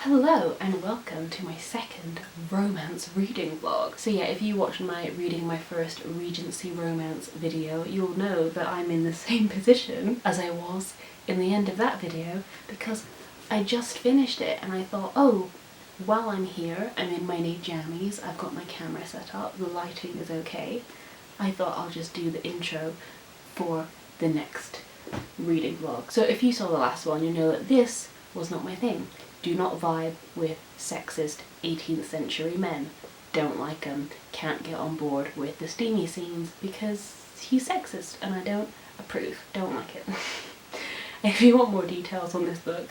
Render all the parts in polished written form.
Hello and welcome to my second romance reading vlog. So yeah, if you watched my reading my first Regency romance video, you'll know that I'm in the same position as I was in the end of that video because I just finished it and I thought, oh, while I'm here, I'm in my new jammies, I've got my camera set up, the lighting is okay, I thought I'll just do the intro for the next reading vlog. So if you saw the last one, you know that this was not my thing. Do not vibe with sexist 18th century men. Don't like him. Can't get on board with the steamy scenes because he's sexist and I don't approve. Don't like it. If you want more details on this book,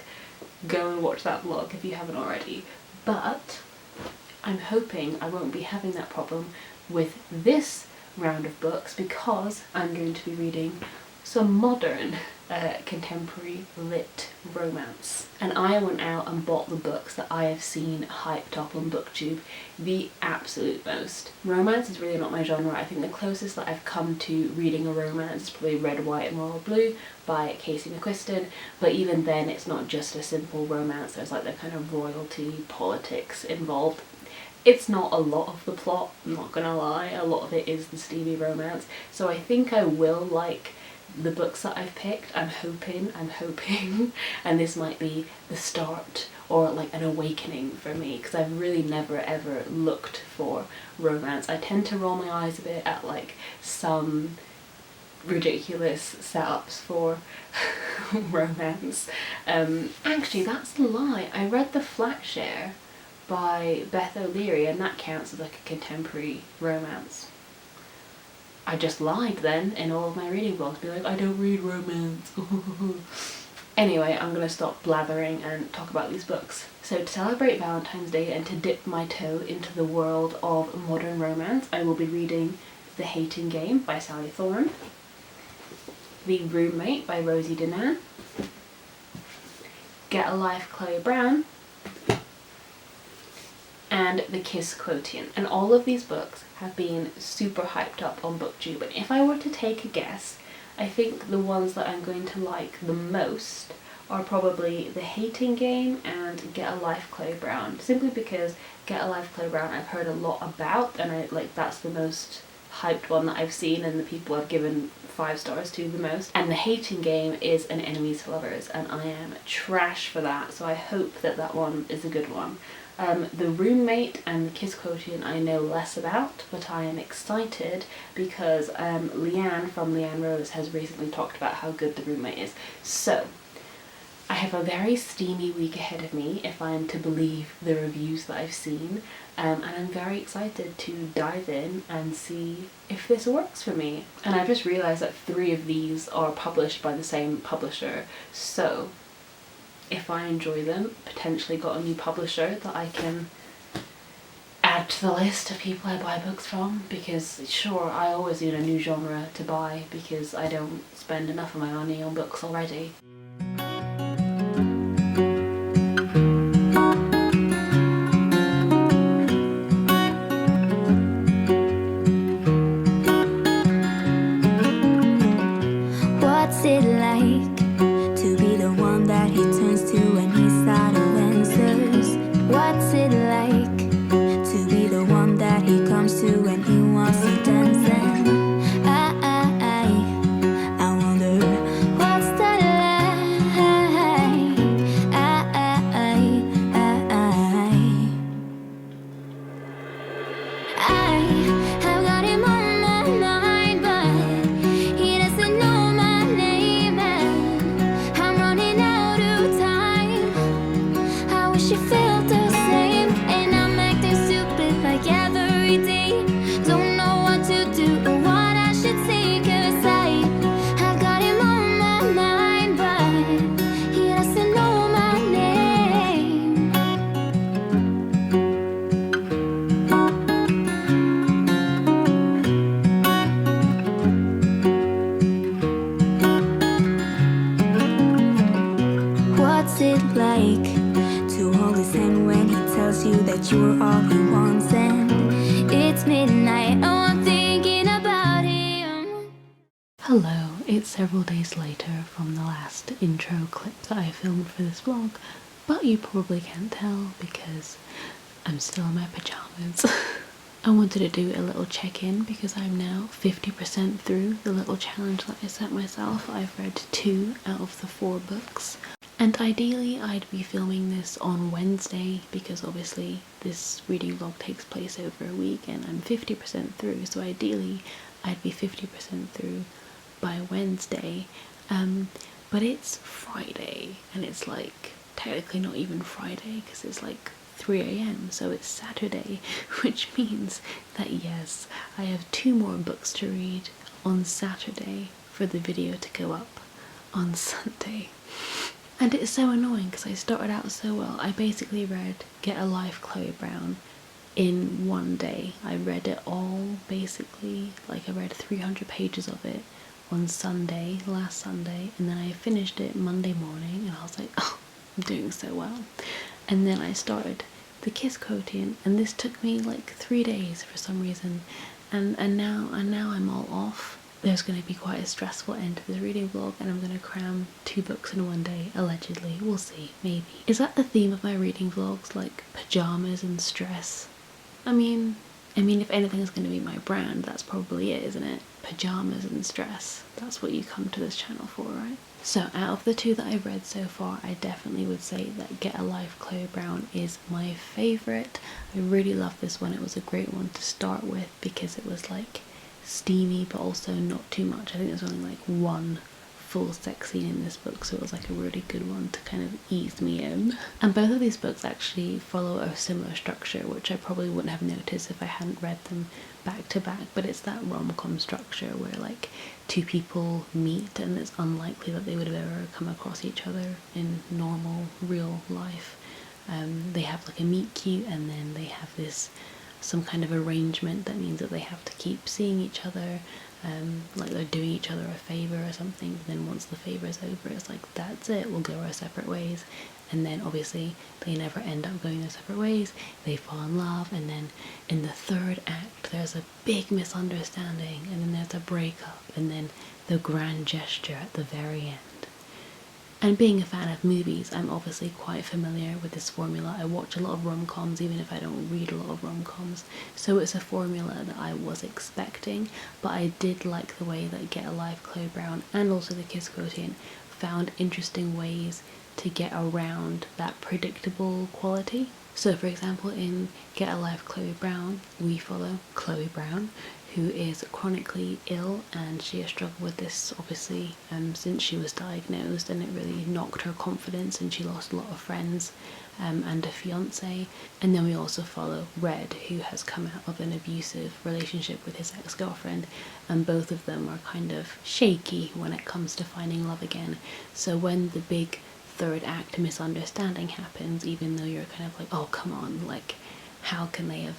go and watch that vlog if you haven't already. But I'm hoping I won't be having that problem with this round of books because I'm going to be reading some modern contemporary lit romance. And I went out and bought the books that I have seen hyped up on Booktube the absolute most. Romance is really not my genre. I think the closest that I've come to reading a romance is probably Red, White and Royal Blue by Casey McQuiston, but even then it's not just a simple romance. There's like the kind of royalty politics involved. It's not a lot of the plot, I'm not gonna lie, a lot of it is the steamy romance, so I think I will like the books that I've picked. I'm hoping, and this might be the start or like an awakening for me because I've really never ever looked for romance. I tend to roll my eyes a bit at like some ridiculous setups for romance. Actually that's a lie, I read The Flat Share by Beth O'Leary and that counts as like a contemporary romance. I just lied then in all of my reading vlogs, be like, I don't read romance. Anyway, I'm gonna stop blathering and talk about these books. So to celebrate Valentine's Day and to dip my toe into the world of modern romance, I will be reading The Hating Game by Sally Thorne, The Roommate by Rosie Danan, Get a Life Chloe Brown, and The Kiss Quotient. And all of these books have been super hyped up on Booktube, and if I were to take a guess, I think the ones that I'm going to like the most are probably The Hating Game and Get a Life Chloe Brown, simply because Get a Life Chloe Brown I've heard a lot about and I like that's the most hyped one that I've seen and the people I've given 5 stars to the most, and The Hating Game is an enemies to lovers and I am trash for that, so I hope that that one is a good one. The Roommate and The Kiss Quotient I know less about, but I am excited because Leanne from Leanne Rose has recently talked about how good The Roommate is. So I have a very steamy week ahead of me if I am to believe the reviews that I've seen, and I'm very excited to dive in and see if this works for me. And I just realised that 3 of these are published by the same publisher, so if I enjoy them, potentially got a new publisher that I can add to the list of people I buy books from, because sure, I always need a new genre to buy because I don't spend enough of my money on books already. What's it like to be the one that he turns to when he's out of answers? What's it like to be the one that he comes to when he wants to dance? And I wonder what's that like? I've got him on my mind, but he doesn't know my name, and I'm running out of time. I wish he felt the same, and I'm acting stupid like every day. Don't know what to do or what I should say, 'cause I got him on my mind, but he doesn't know my name. What's it like to hold his hand when he tells you that you're all he wants? And it's midnight, oh, I'm thinking about him. Hello, it's several days later from the last intro clip that I filmed for this vlog. but you probably can't tell because I'm still in my pyjamas. I wanted to do a little check-in because I'm now 50% through the little challenge that I set myself. I've read 2 out of the 4 books. And ideally I'd be filming this on Wednesday because obviously this reading vlog takes place over a week and I'm 50% through, so ideally I'd be 50% through by Wednesday. But it's Friday and it's like technically not even Friday because it's like 3 a.m, so it's Saturday, which means that yes, I have 2 more books to read on Saturday for the video to go up on Sunday. And it's so annoying because I started out so well. I basically read Get a Life, Chloe Brown in one day. I read it all basically, like I read 300 pages of it on Sunday, last Sunday, and then I finished it Monday morning and I was like, oh, I'm doing so well. And then I started the Kiss Quotient and this took me like 3 days for some reason, and now I'm all off. There's going to be quite a stressful end to this reading vlog and I'm going to cram 2 books in one day, allegedly. We'll see, maybe. Is that the theme of my reading vlogs, like pyjamas and stress? I mean if anything is going to be my brand, that's probably it, isn't it? Pyjamas and stress. That's what you come to this channel for, right? So out of the 2 that I've read so far, I definitely would say that Get a Life, Chloe Brown is my favourite. I really love this one. It was a great one to start with because it was like steamy but also not too much. I think there's only like 1 full sex scene in this book, so it was like a really good one to kind of ease me in. And both of these books actually follow a similar structure, which I probably wouldn't have noticed if I hadn't read them back to back, but it's that rom-com structure where like 2 people meet and it's unlikely that they would have ever come across each other in normal real life. They have like a meet cute and then they have some kind of arrangement that means that they have to keep seeing each other, like they're doing each other a favour or something. But then once the favour is over, it's like, that's it, we'll go our separate ways. And then obviously they never end up going their separate ways, they fall in love, and then in the 3rd act there's a big misunderstanding, and then there's a breakup, and then the grand gesture at the very end. And being a fan of movies, I'm obviously quite familiar with this formula. I watch a lot of rom-coms even if I don't read a lot of rom-coms, so it's a formula that I was expecting, but I did like the way that Get a Life, Chloe Brown and also the Kiss Quotient found interesting ways to get around that predictable quality. So for example, in Get a Life, Chloe Brown, we follow Chloe Brown, who is chronically ill, and she has struggled with this obviously since she was diagnosed, and it really knocked her confidence and she lost a lot of friends and a fiance. And then we also follow Red, who has come out of an abusive relationship with his ex-girlfriend, and both of them are kind of shaky when it comes to finding love again. So when the big 3rd act misunderstanding happens, even though you're kind of like, oh come on, like how can they have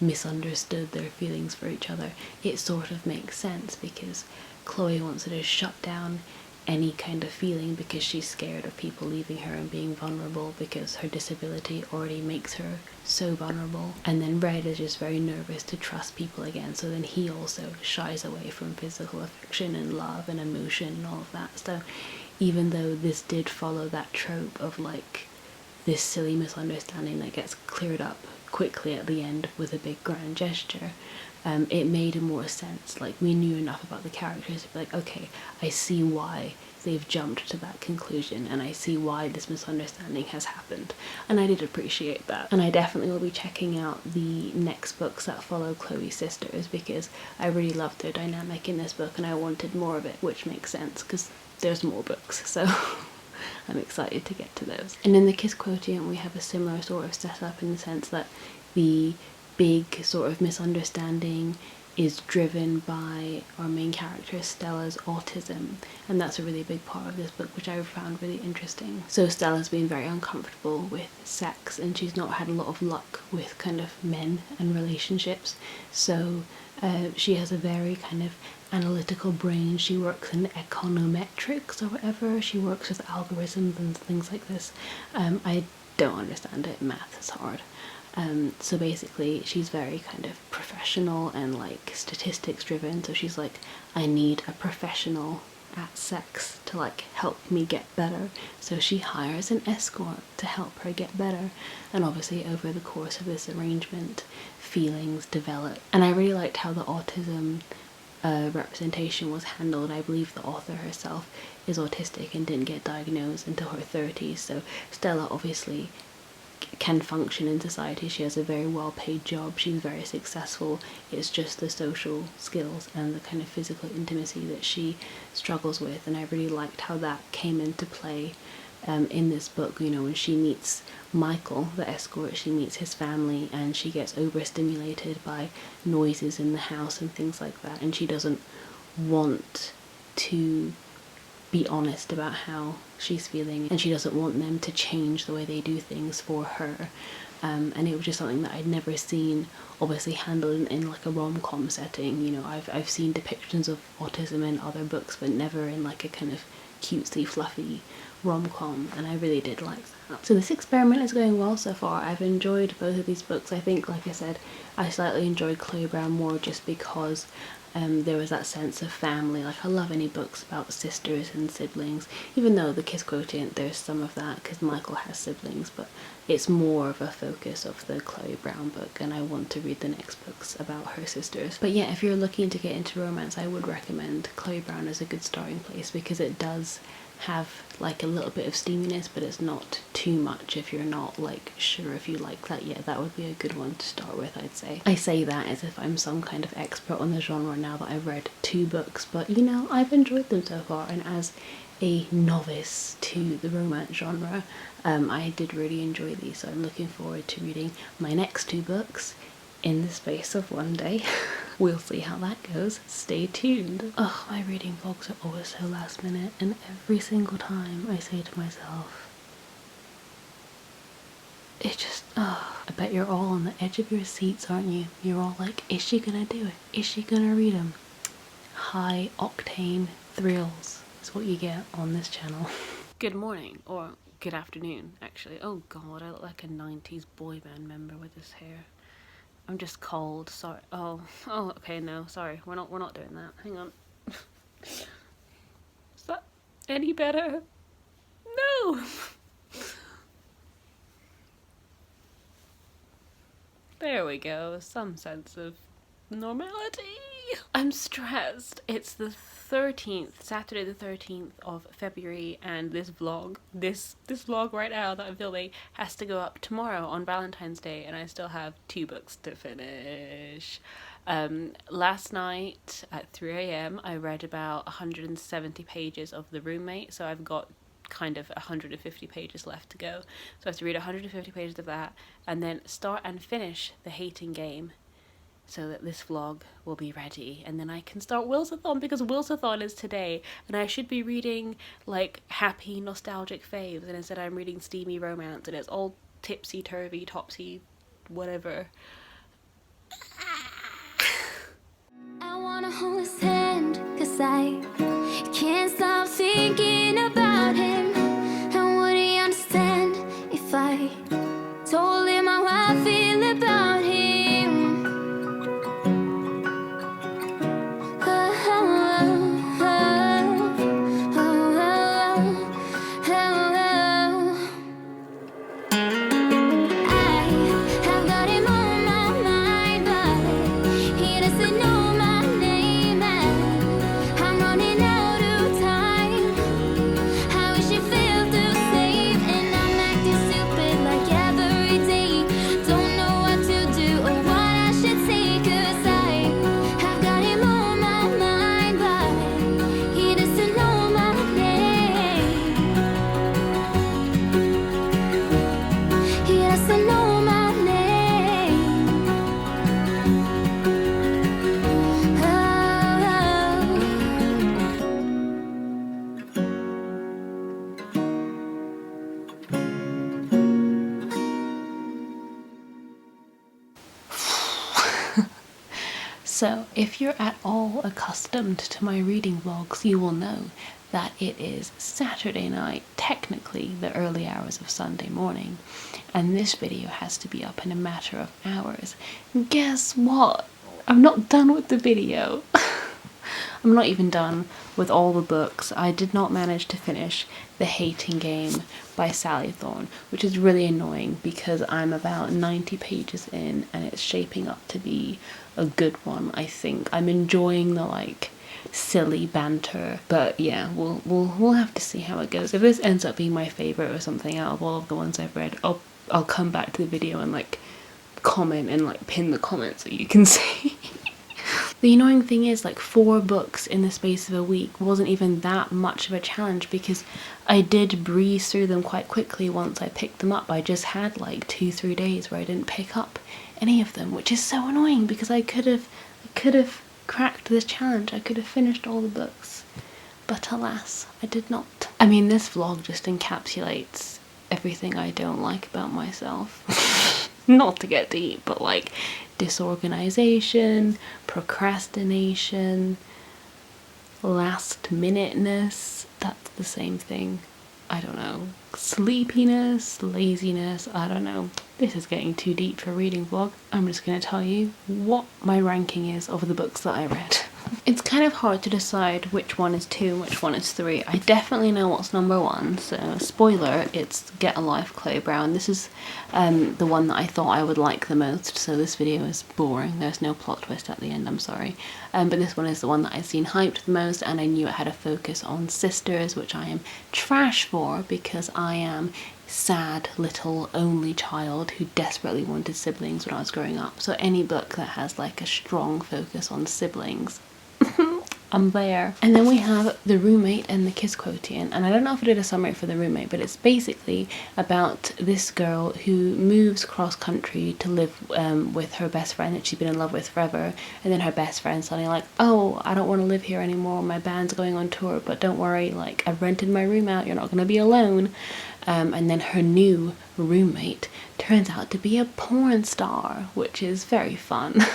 misunderstood their feelings for each other, it sort of makes sense because Chloe wants to just shut down any kind of feeling because she's scared of people leaving her and being vulnerable because her disability already makes her so vulnerable. And then Red is just very nervous to trust people again, so then he also shies away from physical affection and love and emotion and all of that. So even though this did follow that trope of like this silly misunderstanding that gets cleared up quickly at the end with a big grand gesture, it made more sense. Like we knew enough about the characters to be like, okay, I see why they've jumped to that conclusion and I see why this misunderstanding has happened, and I did appreciate that. And I definitely will be checking out the next books that follow Chloe's sisters because I really loved their dynamic in this book and I wanted more of it, which makes sense because there's more books, so I'm excited to get to those. And in the Kiss Quotient we have a similar sort of setup in the sense that the big sort of misunderstanding is driven by our main character Stella's autism, and that's a really big part of this book, which I found really interesting. So Stella's been very uncomfortable with sex and she's not had a lot of luck with kind of men and relationships, so she has a very kind of analytical brain. She works in econometrics or whatever, she works with algorithms and things like this. I don't understand it, math is hard. So basically she's very kind of professional and like statistics driven, so she's like, I need a professional at sex to like help me get better. So she hires an escort to help her get better, and obviously over the course of this arrangement feelings develop. And I really liked how the autism representation was handled. I believe the author herself is autistic and didn't get diagnosed until her 30s, so Stella obviously can function in society. She has a very well paid job, she's very successful. It's just the social skills and the kind of physical intimacy that she struggles with, and I really liked how that came into play in this book. You know, when she meets Michael, the escort, she meets his family and she gets overstimulated by noises in the house and things like that, and she doesn't want to be honest about how she's feeling, and she doesn't want them to change the way they do things for her. And it was just something that I'd never seen obviously handled in like a rom-com setting. You know, I've seen depictions of autism in other books, but never in like a kind of cutesy fluffy rom-com, and I really did like that. So this experiment is going well so far. I've enjoyed both of these books. I think, like I said, I slightly enjoyed Chloe Brown more just because there was that sense of family. Like, I love any books about sisters and siblings, even though the Kiss Quotient, there's some of that because Michael has siblings, but it's more of a focus of the Chloe Brown book, and I want to read the next books about her sisters. But yeah, if you're looking to get into romance, I would recommend Chloe Brown as a good starting place, because it does have like a little bit of steaminess, but it's not too much. If you're not like sure if you like that yet, that would be a good one to start with, I'd say. I say that as if I'm some kind of expert on the genre now that I've read 2 books, but you know, I've enjoyed them so far, and as a novice to the romance genre, I did really enjoy these, so I'm looking forward to reading my next 2 books in the space of one day. We'll see how that goes. Stay tuned. Oh, my reading vlogs are always so last minute, and every single time I say to myself, it just, I bet you're all on the edge of your seats, aren't you? You're all like, is she gonna do it? Is she gonna read them? High octane thrills is what you get on this channel. Good morning, or good afternoon, actually. Oh god, I look like a 90s boy band member with this hair. I'm just cold, sorry. Oh, okay, no, sorry. We're not doing that. Hang on. Is that any better? No! There we go, some sense of normality. I'm stressed. It's the 13th, Saturday the 13th of February, and this vlog right now that I'm filming has to go up tomorrow on Valentine's Day, and I still have 2 books to finish. Last night at 3 AM I read about 170 pages of The Roommate, so I've got kind of 150 pages left to go. So I have to read 150 pages of that, and then start and finish The Hating Game, so that this vlog will be ready, and then I can start Wilsathon, because Wilsathon is today, and I should be reading like happy nostalgic faves, and instead I'm reading steamy romance, and it's all tipsy-turvy, topsy, whatever. I wanna hold his hand, 'cause I can't stop thinking about him. And would he understand if I told him how I feel about him? So, if you're at all accustomed to my reading vlogs, you will know that it is Saturday night, technically the early hours of Sunday morning, and this video has to be up in a matter of hours. Guess what? I'm not done with the video. I'm not even done with all the books. I did not manage to finish The Hating Game by Sally Thorne, which is really annoying because I'm about 90 pages in and it's shaping up to be a good one, I think. I'm enjoying the like silly banter, but yeah, we'll have to see how it goes. If this ends up being my favorite or something out of all of the ones I've read, I'll come back to the video and like comment and like pin the comments so you can see. The annoying thing is, like, 4 books in the space of a week wasn't even that much of a challenge because I did breeze through them quite quickly once I picked them up. I just had like 2-3 days where I didn't pick up any of them, which is so annoying because I could have cracked this challenge. I could have finished all the books, but alas, I did not. I mean, this vlog just encapsulates everything I don't like about myself. Not to get deep, but like disorganization, procrastination, last minuteness, that's the same thing. I don't know. Sleepiness, laziness, I don't know. This is getting too deep for a reading vlog. I'm just going to tell you what my ranking is of the books that I read. It's kind of hard to decide which one is 2 and which one is 3. I definitely know what's number 1, so spoiler, it's Get a Life, Chloe Brown. This is the one that I thought I would like the most, so this video is boring. There's no plot twist at the end, I'm sorry. But this one is the one that I've seen hyped the most, and I knew it had a focus on sisters, which I am trash for because I am sad little only child who desperately wanted siblings when I was growing up. So any book that has like a strong focus on siblings, I'm there. And then we have The Roommate and The Kiss Quotient, and I don't know if I did a summary for The Roommate, but it's basically about this girl who moves cross country to live with her best friend that she's been in love with forever, and then her best friend's suddenly like, oh, I don't want to live here anymore, my band's going on tour, but don't worry, like, I've rented my room out, you're not going to be alone. And then her new roommate turns out to be a porn star, which is very fun.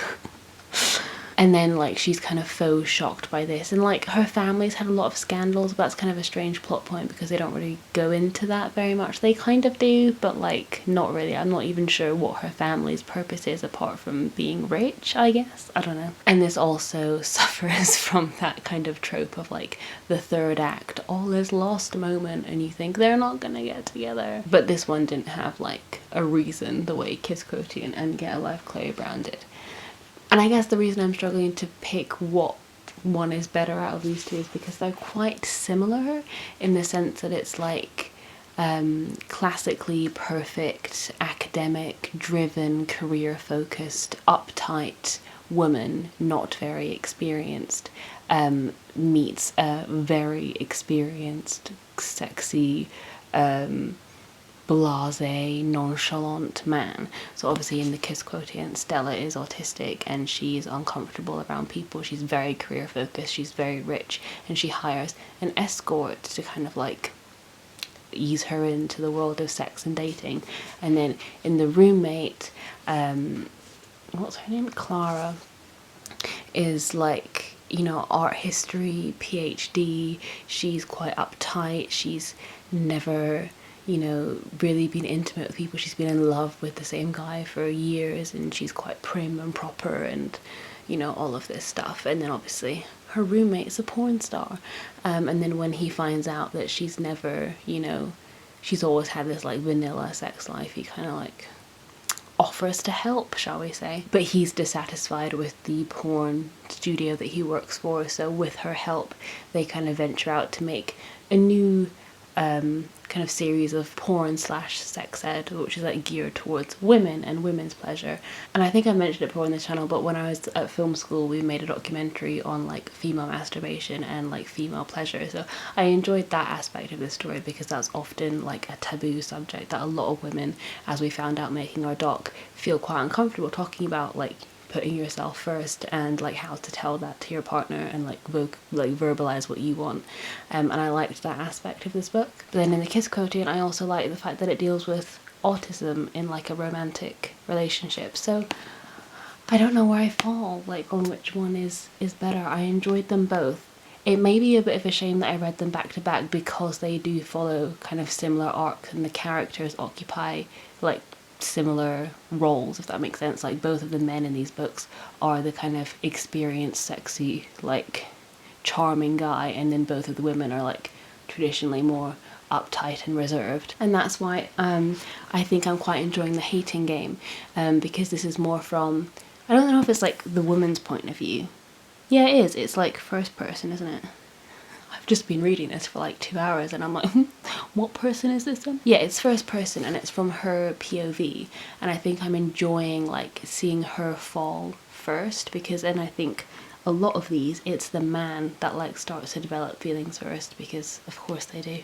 And then, like, she's kind of faux shocked by this. And, like, her family's had a lot of scandals, but that's kind of a strange plot point because they don't really go into that very much. They kind of do, but, like, not really. I'm not even sure what her family's purpose is apart from being rich, I guess. I don't know. And this also suffers from that kind of trope of, like, the third act, all is lost moment, and you think they're not gonna get together. But this one didn't have, like, a reason the way Kiss Quotient and Get a Life, Chloe Brown did. And I guess the reason I'm struggling to pick what one is better out of these 2 is because they're quite similar in the sense that it's like classically perfect, academic, driven, career-focused, uptight woman, not very experienced, meets a very experienced, sexy, blasé, nonchalant man. So obviously in The Kiss Quotient, Stella is autistic and she's uncomfortable around people. She's very career focused, she's very rich, and she hires an escort to kind of like ease her into the world of sex and dating. And then in The Roommate, what's her name? Clara is like, you know, art history, PhD. She's quite uptight. She's never, you know, really been intimate with people. She's been in love with the same guy for years, and she's quite prim and proper and, you know, all of this stuff. And then obviously her roommate is a porn star. And then when he finds out that she's never, you know, she's always had this like vanilla sex life, he kind of like offers to help, shall we say. But he's dissatisfied with the porn studio that he works for, so with her help they kind of venture out to make a new kind of series of porn / sex ed, which is like geared towards women and women's pleasure. And I think I mentioned it before on this channel, but when I was at film school we made a documentary on like female masturbation and like female pleasure, so I enjoyed that aspect of the story because that's often like a taboo subject that a lot of women, as we found out making our doc, feel quite uncomfortable talking about, like putting yourself first and like how to tell that to your partner and like verbalize what you want. And I liked that aspect of this book. But then in The Kiss Quotient I also like the fact that it deals with autism in like a romantic relationship. So I don't know where I fall like on which one is better. I enjoyed them both. It may be a bit of a shame that I read them back to back because they do follow kind of similar arcs and the characters occupy like similar roles, if that makes sense. Like both of the men in these books are the kind of experienced, sexy, like charming guy, and then both of the women are like traditionally more uptight and reserved. And that's why I think I'm quite enjoying the hating game, because this is more from, I don't know if it's like the woman's point of view. Yeah, it is. It's like first person, isn't it? I've just been reading this for like 2 hours and I'm like, what person is this then? Yeah, it's first person and it's from her POV, and I think I'm enjoying like seeing her fall first, because then I think a lot of these, it's the man that like starts to develop feelings first, because of course they do.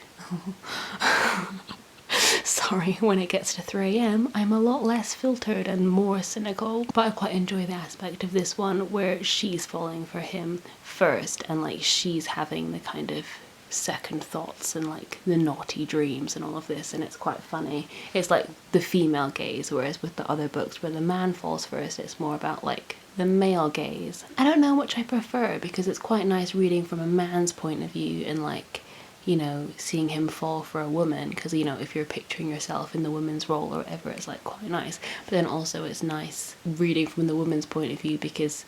Sorry, when it gets to 3 AM, I'm a lot less filtered and more cynical, but I quite enjoy the aspect of this one where she's falling for him first, and like she's having the kind of second thoughts and like the naughty dreams and all of this, and it's quite funny. It's like the female gaze, whereas with the other books where the man falls first, it's more about like the male gaze. I don't know which I prefer, because it's quite nice reading from a man's point of view and like, you know, seeing him fall for a woman, because, you know, if you're picturing yourself in the woman's role or whatever, it's like quite nice. But then also it's nice reading from the woman's point of view, because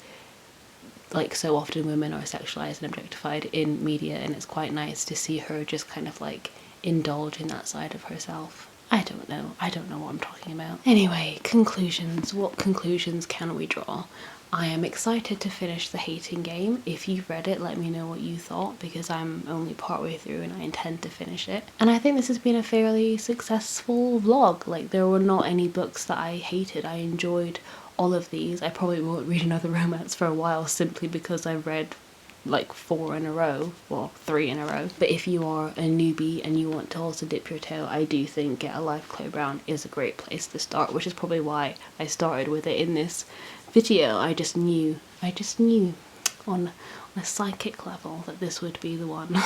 like so often women are sexualized and objectified in media, and it's quite nice to see her just kind of like indulge in that side of herself. I don't know what I'm talking about. Anyway, conclusions. What conclusions can we draw? I am excited to finish the hating game. If you've read it, let me know what you thought, because I'm only partway through and I intend to finish it. And I think this has been a fairly successful vlog. Like, there were not any books that I hated. I enjoyed all of these. I probably won't read another romance for a while, simply because I've read like 4 in a row, well 3 in a row. But if you are a newbie and you want to also dip your toe, I do think Get a Life Chloe Brown is a great place to start, which is probably why I started with it in this video. I just knew on a psychic level that this would be the one.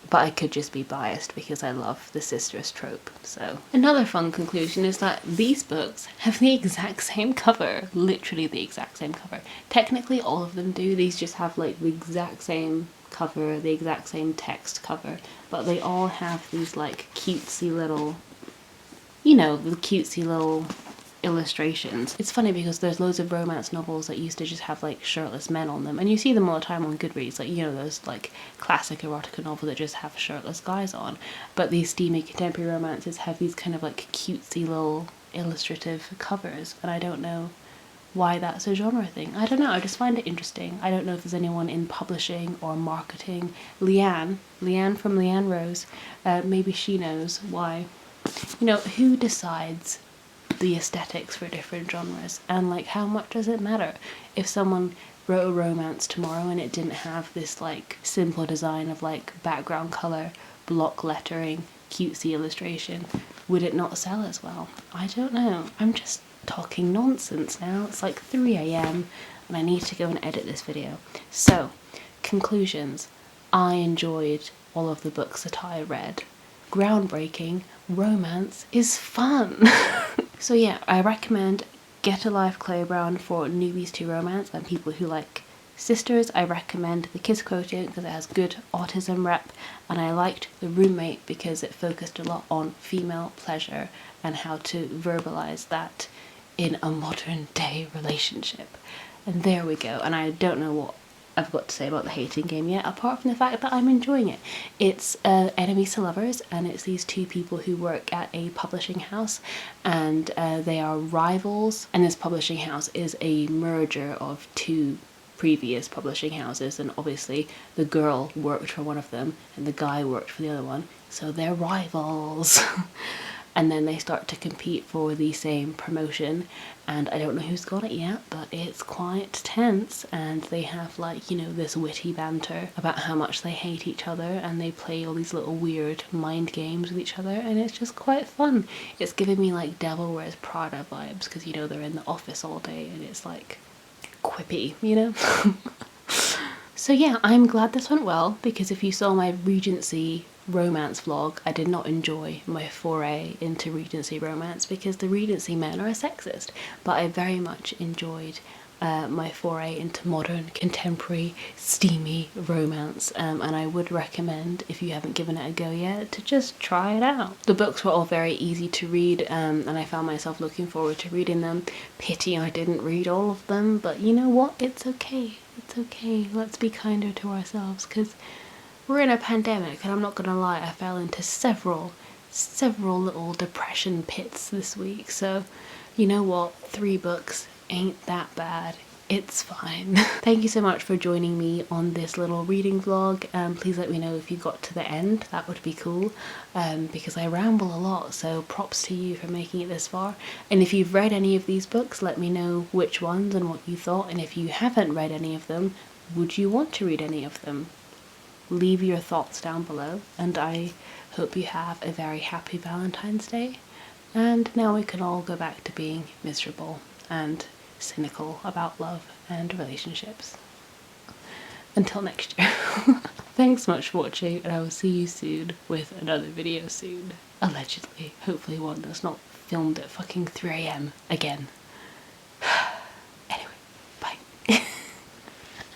But I could just be biased because I love the sisters trope. So another fun conclusion is that these books have the exact same cover, literally the exact same cover. Technically all of them do. These just have like the exact same cover, the exact same text cover, but they all have these like cutesy little, you know, the cutesy little illustrations. It's funny because there's loads of romance novels that used to just have like shirtless men on them, and you see them all the time on Goodreads, like, you know, those like classic erotica novels that just have shirtless guys on. But these steamy contemporary romances have these kind of like cutesy little illustrative covers, and I don't know why that's a genre thing. I don't know, I just find it interesting. I don't know if there's anyone in publishing or marketing. Leanne from Leanne Rose, maybe she knows why. You know, who decides the aesthetics for different genres, and like how much does it matter if someone wrote a romance tomorrow and it didn't have this like simple design of like background color, block lettering, cutesy illustration? Would it not sell as well? I don't know. I'm just talking nonsense now. It's like 3 AM and I need to go and edit this video. So, conclusions. I enjoyed all of the books that I read. Groundbreaking. Romance is fun. So yeah, I recommend Get a Life Chloe Brown for newbies to romance and people who like sisters. I recommend The Kiss Quotient because it has good autism rep, and I liked The Roommate because it focused a lot on female pleasure and how to verbalize that in a modern day relationship. And there we go. And I don't know what I've got to say about the hating game yet, apart from the fact that I'm enjoying it. It's enemies to lovers, and it's these two people who work at a publishing house, and they are rivals, and this publishing house is a merger of 2 previous publishing houses, and obviously the girl worked for one of them and the guy worked for the other one, so they're rivals. And then they start to compete for the same promotion, and I don't know who's got it yet, but it's quite tense, and they have like, you know, this witty banter about how much they hate each other, and they play all these little weird mind games with each other, and it's just quite fun. It's giving me like Devil Wears Prada vibes, because, you know, they're in the office all day and it's like quippy, you know? So yeah, I'm glad this went well, because if you saw my Regency romance vlog, I did not enjoy my foray into Regency romance because the Regency men are sexist, but I very much enjoyed my foray into modern, contemporary, steamy romance, and I would recommend, if you haven't given it a go yet, to just try it out. The books were all very easy to read, and I found myself looking forward to reading them. Pity I didn't read all of them, but you know what? It's okay. It's okay. Let's be kinder to ourselves, because we're in a pandemic, and I'm not gonna lie, I fell into several little depression pits this week. So, you know what? 3 books ain't that bad. It's fine. Thank you so much for joining me on this little reading vlog. Please let me know if you got to the end. That would be cool, because I ramble a lot, so props to you for making it this far. And if you've read any of these books, let me know which ones and what you thought. And if you haven't read any of them, would you want to read any of them? Leave your thoughts down below, and I hope you have a very happy Valentine's Day. And now we can all go back to being miserable and cynical about love and relationships. Until next year. Thanks so much for watching, and I will see you soon with another video soon. Allegedly. Hopefully one that's not filmed at fucking 3 AM again.